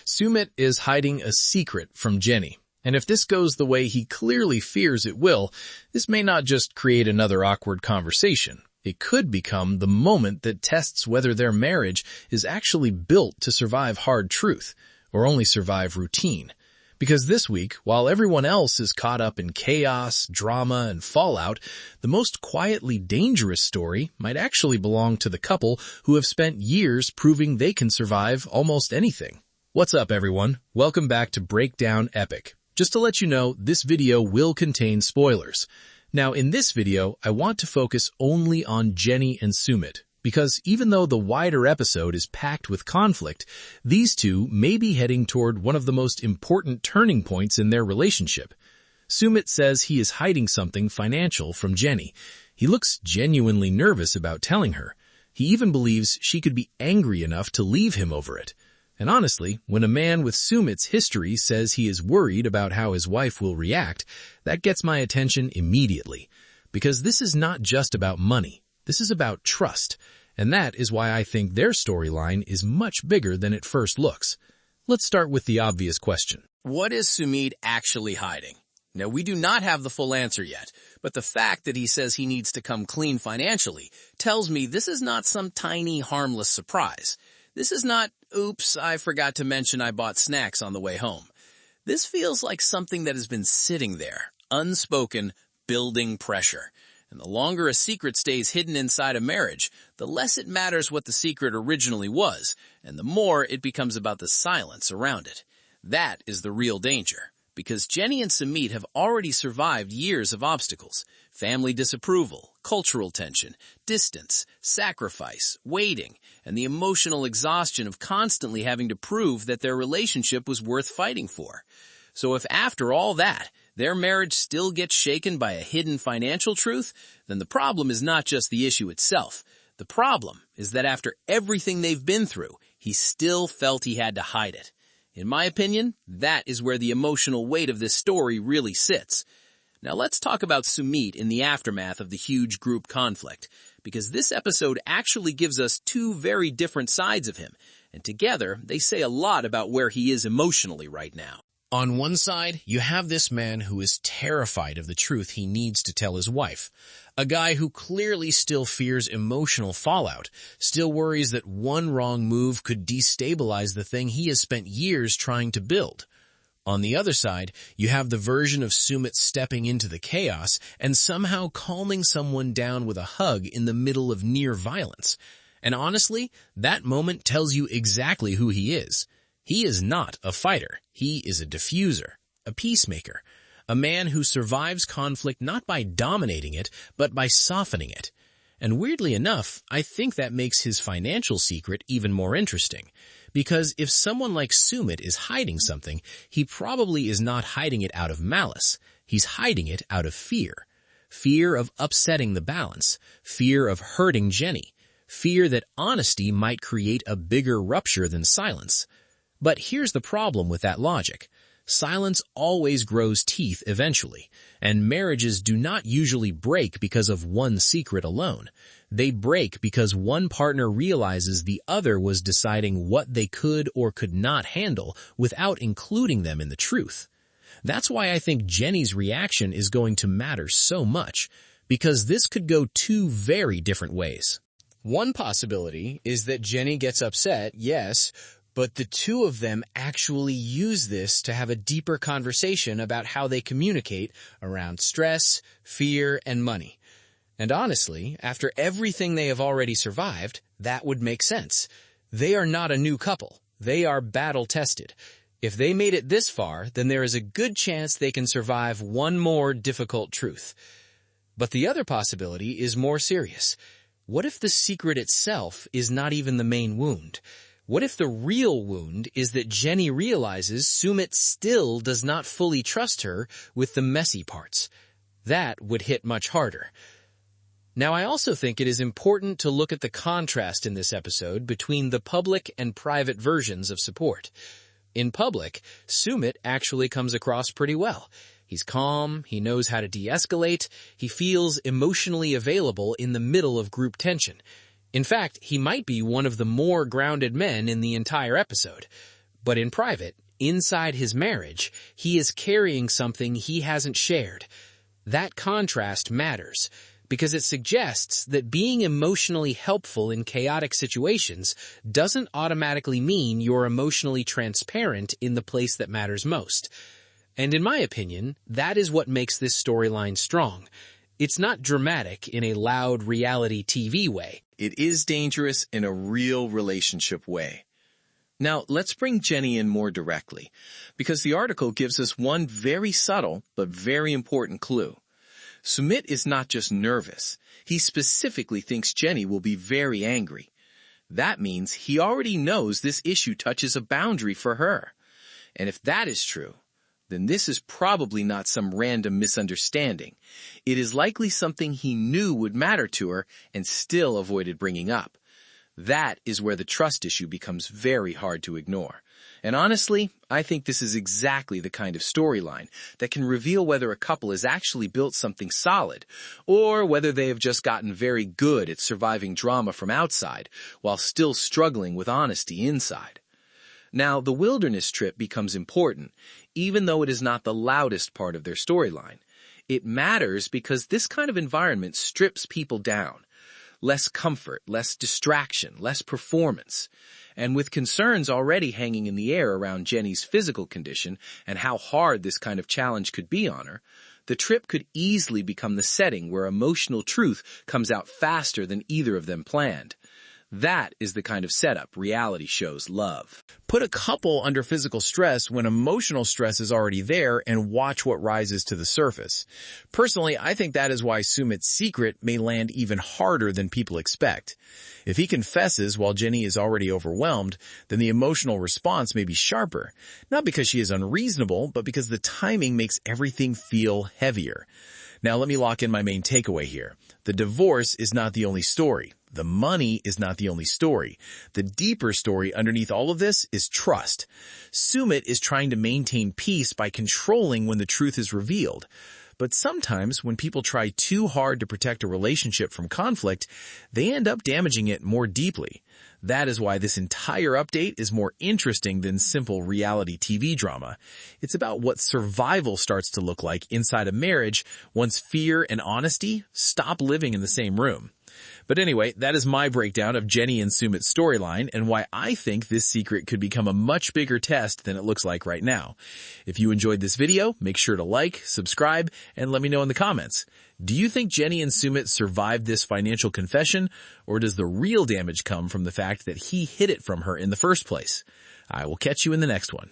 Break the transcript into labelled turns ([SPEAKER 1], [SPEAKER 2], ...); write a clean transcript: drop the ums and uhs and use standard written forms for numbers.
[SPEAKER 1] Sumit is hiding a secret from Jenny. And if this goes the way he clearly fears it will, this may not just create another awkward conversation. It could become the moment that tests whether their marriage is actually built to survive hard truth, or only survive routine. Because this week, while everyone else is caught up in chaos, drama, and fallout, the most quietly dangerous story might actually belong to the couple who have spent years proving they can survive almost anything. What's up, everyone? Welcome back to Breakdown Epic. Just to let you know, this video will contain spoilers. Now, in this video, I want to focus only on Jenny and Sumit, because even though the wider episode is packed with conflict, these two may be heading toward one of the most important turning points in their relationship. Sumit says he is hiding something financial from Jenny. He looks genuinely nervous about telling her. He even believes she could be angry enough to leave him over it. And honestly, when a man with Sumit's history says he is worried about how his wife will react, that gets my attention immediately. Because this is not just about money. This is about trust. And that is why I think their storyline is much bigger than it first looks. Let's start with the obvious question.
[SPEAKER 2] What is Sumit actually hiding? Now, we do not have the full answer yet, but the fact that he says he needs to come clean financially tells me this is not some tiny, harmless surprise. This is not, oops, I forgot to mention I bought snacks on the way home. This feels like something that has been sitting there, unspoken, building pressure. And the longer a secret stays hidden inside a marriage, the less it matters what the secret originally was, and the more it becomes about the silence around it. That is the real danger. Because Jenny and Sumit have already survived years of obstacles, family disapproval, cultural tension, distance, sacrifice, waiting, and the emotional exhaustion of constantly having to prove that their relationship was worth fighting for. So if after all that, their marriage still gets shaken by a hidden financial truth, then the problem is not just the issue itself. The problem is that after everything they've been through, he still felt he had to hide it. In my opinion, that is where the emotional weight of this story really sits. Now let's talk about Sumit in the aftermath of the huge group conflict, because this episode actually gives us two very different sides of him, and together they say a lot about where he is emotionally right now.
[SPEAKER 1] On one side, you have this man who is terrified of the truth he needs to tell his wife. A guy who clearly still fears emotional fallout, still worries that one wrong move could destabilize the thing he has spent years trying to build. On the other side, you have the version of Sumit stepping into the chaos and somehow calming someone down with a hug in the middle of near violence. And honestly, that moment tells you exactly who he is. He is not a fighter. He is a diffuser, a peacemaker, a man who survives conflict not by dominating it, but by softening it. And weirdly enough, I think that makes his financial secret even more interesting. Because if someone like Sumit is hiding something, he probably is not hiding it out of malice. He's hiding it out of fear. Fear of upsetting the balance. Fear of hurting Jenny. Fear that honesty might create a bigger rupture than silence. But here's the problem with that logic. Silence always grows teeth eventually, and marriages do not usually break because of one secret alone. They break because one partner realizes the other was deciding what they could or could not handle without including them in the truth. That's why I think Jenny's reaction is going to matter so much, because this could go two very different ways. One possibility is that Jenny gets upset, yes, but the two of them actually use this to have a deeper conversation about how they communicate around stress, fear, and money. And honestly, after everything they have already survived, that would make sense. They are not a new couple. They are battle-tested. If they made it this far, then there is a good chance they can survive one more difficult truth. But the other possibility is more serious. What if the secret itself is not even the main wound? What if the real wound is that Jenny realizes Sumit still does not fully trust her with the messy parts? That would hit much harder. Now, I also think it is important to look at the contrast in this episode between the public and private versions of support. In public, Sumit actually comes across pretty well. He's calm, he knows how to de-escalate, he feels emotionally available in the middle of group tension. In fact, he might be one of the more grounded men in the entire episode.
[SPEAKER 3] But in private, inside his marriage, he is carrying something he hasn't shared. That contrast matters, because it suggests that being emotionally helpful in chaotic situations doesn't automatically mean you're emotionally transparent in the place that matters most. And in my opinion, that is what makes this storyline strong. It's not dramatic in a loud reality TV way.
[SPEAKER 2] It is dangerous in a real relationship way. Now, let's bring Jenny in more directly, because the article gives us one very subtle but very important clue. Sumit is not just nervous. He specifically thinks Jenny will be very angry. That means he already knows this issue touches a boundary for her. And if that is true, then this is probably not some random misunderstanding. It is likely something he knew would matter to her and still avoided bringing up. That is where the trust issue becomes very hard to ignore. And honestly, I think this is exactly the kind of storyline that can reveal whether a couple has actually built something solid, or whether they have just gotten very good at surviving drama from outside while still struggling with honesty inside. Now, the wilderness trip becomes important, even though it is not the loudest part of their storyline. It matters because this kind of environment strips people down. Less comfort, less distraction, less performance. And with concerns already hanging in the air around Jenny's physical condition and how hard this kind of challenge could be on her, the trip could easily become the setting where emotional truth comes out faster than either of them planned. That is the kind of setup reality shows love.
[SPEAKER 1] Put a couple under physical stress when emotional stress is already there and watch what rises to the surface. Personally, I think that is why Sumit's secret may land even harder than people expect. If he confesses while Jenny is already overwhelmed, then the emotional response may be sharper. Not because she is unreasonable, but because the timing makes everything feel heavier. Now let me lock in my main takeaway here. The divorce is not the only story. The money is not the only story. The deeper story underneath all of this is trust. Sumit is trying to maintain peace by controlling when the truth is revealed. But sometimes when people try too hard to protect a relationship from conflict, they end up damaging it more deeply. That is why this entire update is more interesting than simple reality TV drama. It's about what survival starts to look like inside a marriage once fear and honesty stop living in the same room. But anyway, that is my breakdown of Jenny and Sumit's storyline and why I think this secret could become a much bigger test than it looks like right now. If you enjoyed this video, make sure to like, subscribe, and let me know in the comments. Do you think Jenny and Sumit survived this financial confession, or does the real damage come from the fact that he hid it from her in the first place? I will catch you in the next one.